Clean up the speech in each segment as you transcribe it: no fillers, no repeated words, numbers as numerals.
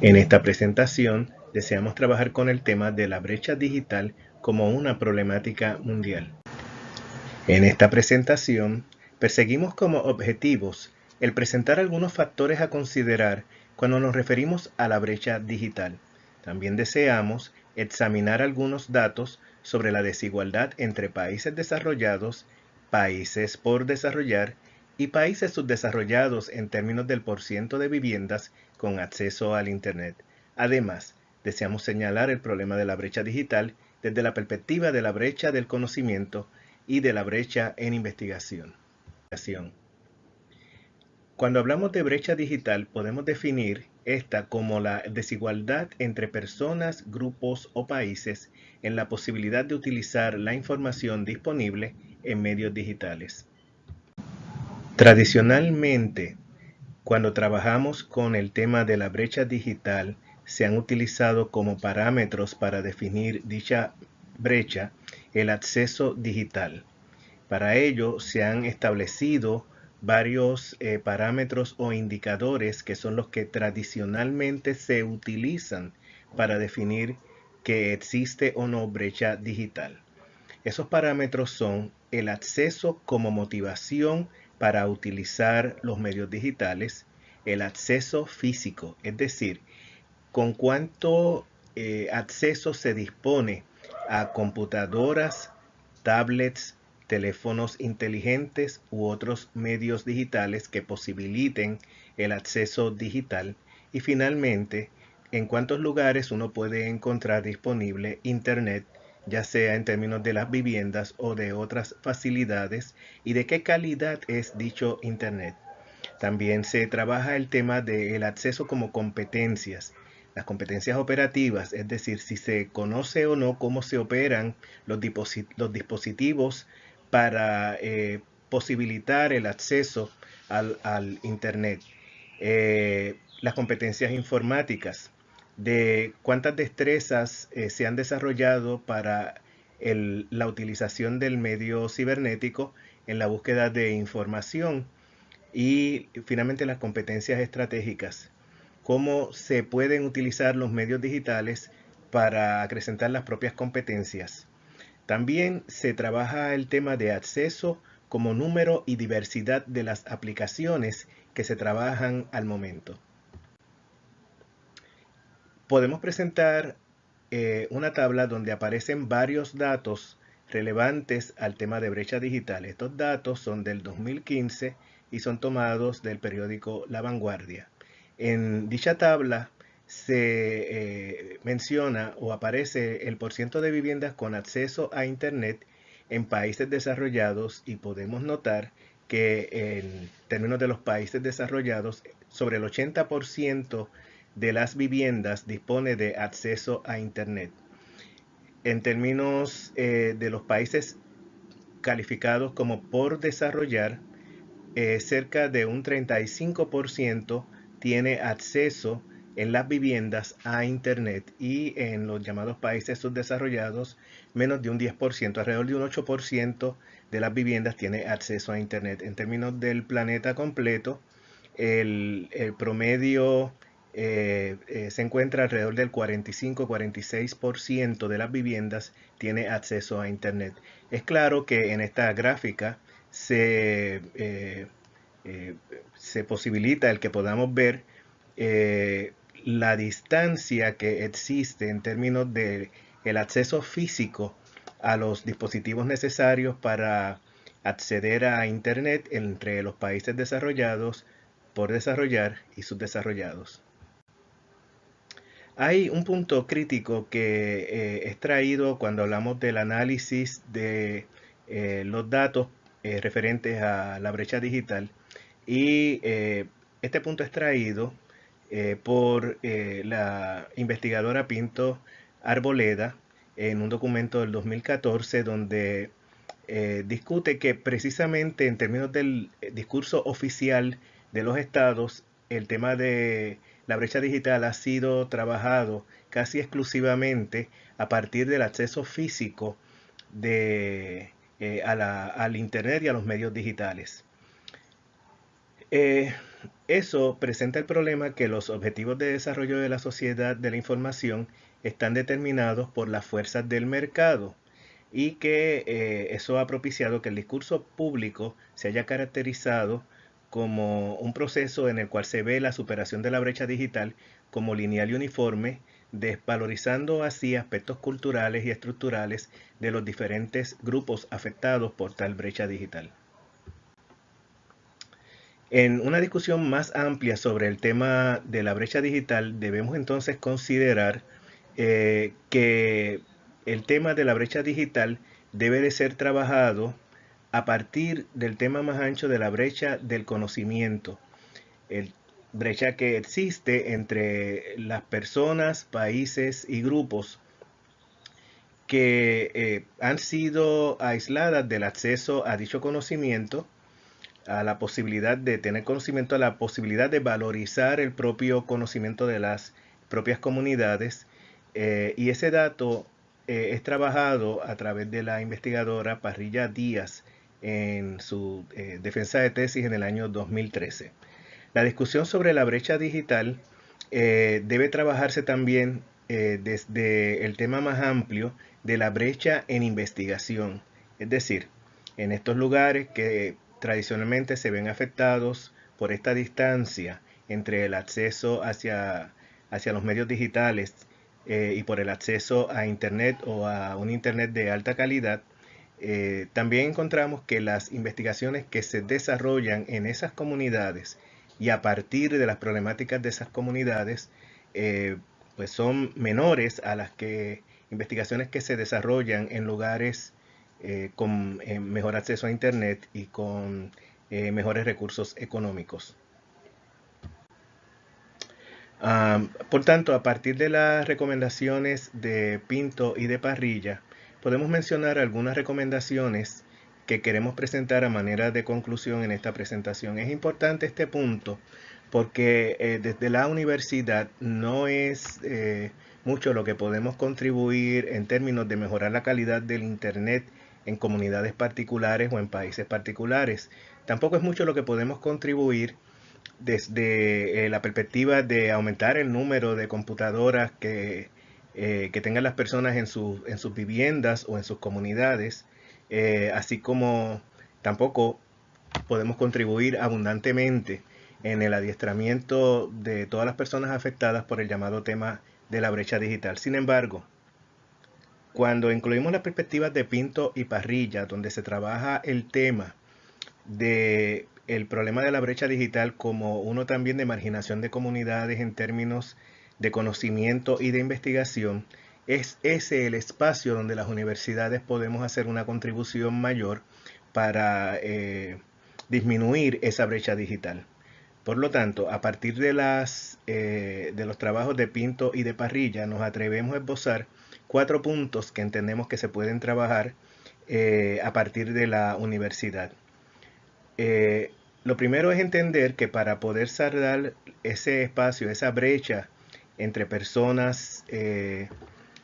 En esta presentación deseamos trabajar con el tema de la brecha digital como una problemática mundial. En esta presentación perseguimos como objetivos el presentar algunos factores a considerar cuando nos referimos a la brecha digital. También deseamos examinar algunos datos sobre la desigualdad entre países desarrollados, países por desarrollar y países subdesarrollados en términos del porciento de viviendas con acceso al Internet. Además, deseamos señalar el problema de la brecha digital desde la perspectiva de la brecha del conocimiento y de la brecha en investigación. Cuando hablamos de brecha digital, podemos definir esta como la desigualdad entre personas, grupos o países en la posibilidad de utilizar la información disponible en medios digitales. Tradicionalmente, cuando trabajamos con el tema de la brecha digital, se han utilizado como parámetros para definir dicha brecha el acceso digital. Para ello se han establecido varios parámetros o indicadores que son los que tradicionalmente se utilizan para definir que existe o no brecha digital. Esos parámetros son el acceso como motivación para utilizar los medios digitales, el acceso físico, es decir, con cuánto acceso se dispone a computadoras, tablets, teléfonos inteligentes u otros medios digitales que posibiliten el acceso digital, y finalmente en cuántos lugares uno puede encontrar disponible Internet, ya sea en términos de las viviendas o de otras facilidades, y de qué calidad es dicho Internet. También se trabaja el tema del acceso como competencias. Las competencias operativas, es decir, si se conoce o no cómo se operan los dispositivos para posibilitar el acceso al Internet. Las competencias informáticas, de cuántas destrezas se han desarrollado para la utilización del medio cibernético en la búsqueda de información. Y finalmente las competencias estratégicas, cómo se pueden utilizar los medios digitales para acrecentar las propias competencias. También se trabaja el tema de acceso como número y diversidad de las aplicaciones que se trabajan al momento. Podemos presentar una tabla donde aparecen varios datos relevantes al tema de brecha digital. Estos datos son del 2015 y son tomados del periódico La Vanguardia. En dicha tabla se menciona o aparece el porciento de viviendas con acceso a Internet en países desarrollados, y podemos notar que en términos de los países desarrollados, sobre el 80% de las viviendas dispone de acceso a Internet. En términos de los países calificados como por desarrollar, cerca de un 35% tiene acceso en las viviendas a Internet, y en los llamados países subdesarrollados menos de un 10%, alrededor de un 8% de las viviendas tiene acceso a Internet. En términos del planeta completo, el promedio se encuentra alrededor del 45-46% de las viviendas tiene acceso a Internet. Es claro que en esta gráfica se posibilita el que podamos ver la distancia que existe en términos de el acceso físico a los dispositivos necesarios para acceder a Internet entre los países desarrollados, por desarrollar y subdesarrollados. Hay un punto crítico que es traído cuando hablamos del análisis de los datos referentes a la brecha digital, y este punto es traído por la investigadora Pinto Arboleda en un documento del 2014, donde discute que precisamente en términos del discurso oficial de los estados, el tema de la brecha digital ha sido trabajado casi exclusivamente a partir del acceso físico al Internet y a los medios digitales. Eh, Eso presenta el problema que los objetivos de desarrollo de la sociedad de la información están determinados por las fuerzas del mercado y que eso ha propiciado que el discurso público se haya caracterizado como un proceso en el cual se ve la superación de la brecha digital como lineal y uniforme, desvalorizando así aspectos culturales y estructurales de los diferentes grupos afectados por tal brecha digital. En una discusión más amplia sobre el tema de la brecha digital, debemos entonces considerar que el tema de la brecha digital debe de ser trabajado a partir del tema más ancho de la brecha del conocimiento, el brecha que existe entre las personas, países y grupos que han sido aisladas del acceso a dicho conocimiento, a la posibilidad de tener conocimiento, a la posibilidad de valorizar el propio conocimiento de las propias comunidades. Y ese dato es trabajado a través de la investigadora Parrilla Díaz en su defensa de tesis en el año 2013. La discusión sobre la brecha digital debe trabajarse también desde el tema más amplio de la brecha en investigación, es decir, en estos lugares que tradicionalmente se ven afectados por esta distancia entre el acceso hacia los medios digitales y por el acceso a Internet o a un Internet de alta calidad. También encontramos que las investigaciones que se desarrollan en esas comunidades y a partir de las problemáticas de esas comunidades, pues son menores a las que investigaciones que se desarrollan en lugares con mejor acceso a Internet y con mejores recursos económicos. Por tanto, a partir de las recomendaciones de Pinto y de Parrilla, podemos mencionar algunas recomendaciones que queremos presentar a manera de conclusión en esta presentación. Es importante este punto porque desde la universidad no es mucho lo que podemos contribuir en términos de mejorar la calidad del Internet en comunidades particulares o en países particulares. Tampoco es mucho lo que podemos contribuir desde la perspectiva de aumentar el número de computadoras que tengan las personas en sus viviendas o en sus comunidades, así como tampoco podemos contribuir abundantemente en el adiestramiento de todas las personas afectadas por el llamado tema de la brecha digital. Sin embargo, cuando incluimos las perspectivas de Pinto y Parrilla, donde se trabaja el tema de el problema de la brecha digital como uno también de marginación de comunidades en términos de conocimiento y de investigación, es ese el espacio donde las universidades podemos hacer una contribución mayor para disminuir esa brecha digital. Por lo tanto, a partir de los trabajos de Pinto y de Parrilla, nos atrevemos a esbozar 4 puntos que entendemos que se pueden trabajar a partir de la universidad. Lo primero es entender que para poder saldar ese espacio, esa brecha entre personas,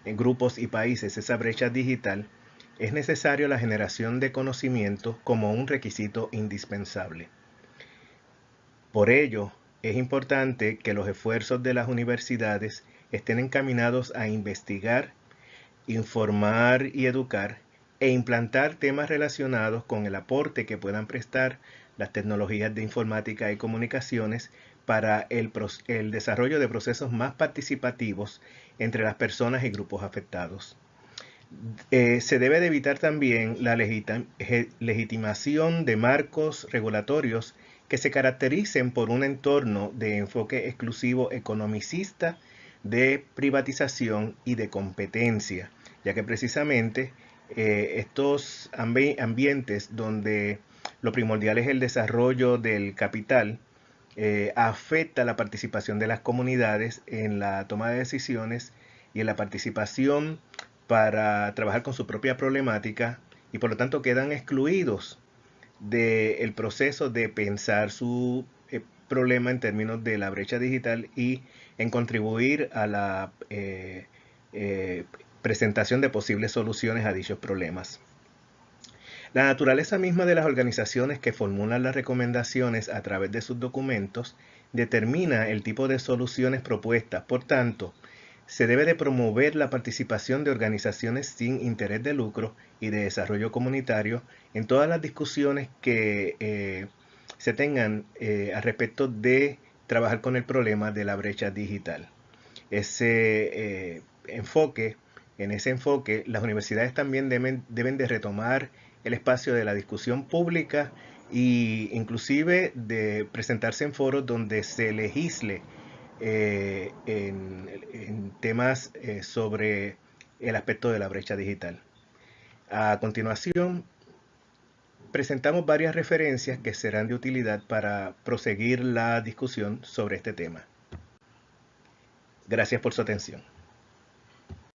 grupos y países, esa brecha digital, es necesario la generación de conocimiento como un requisito indispensable. Por ello, es importante que los esfuerzos de las universidades estén encaminados a investigar, informar y educar e implantar temas relacionados con el aporte que puedan prestar las tecnologías de informática y comunicaciones para el desarrollo de procesos más participativos entre las personas y grupos afectados. Se debe de evitar también la legitimación de marcos regulatorios que se caractericen por un entorno de enfoque exclusivo economicista, de privatización y de competencia, ya que precisamente estos ambientes donde lo primordial es el desarrollo del capital, afecta la participación de las comunidades en la toma de decisiones y en la participación para trabajar con su propia problemática y por lo tanto quedan excluidos del proceso de pensar su problema en términos de la brecha digital y en contribuir a la presentación de posibles soluciones a dichos problemas. La naturaleza misma de las organizaciones que formulan las recomendaciones a través de sus documentos determina el tipo de soluciones propuestas. Por tanto, se debe de promover la participación de organizaciones sin interés de lucro y de desarrollo comunitario en todas las discusiones que se tengan al respecto de trabajar con el problema de la brecha digital. En ese enfoque, las universidades también deben de retomar el espacio de la discusión pública e inclusive de presentarse en foros donde se legisle en temas sobre el aspecto de la brecha digital. A continuación, presentamos varias referencias que serán de utilidad para proseguir la discusión sobre este tema. Gracias por su atención.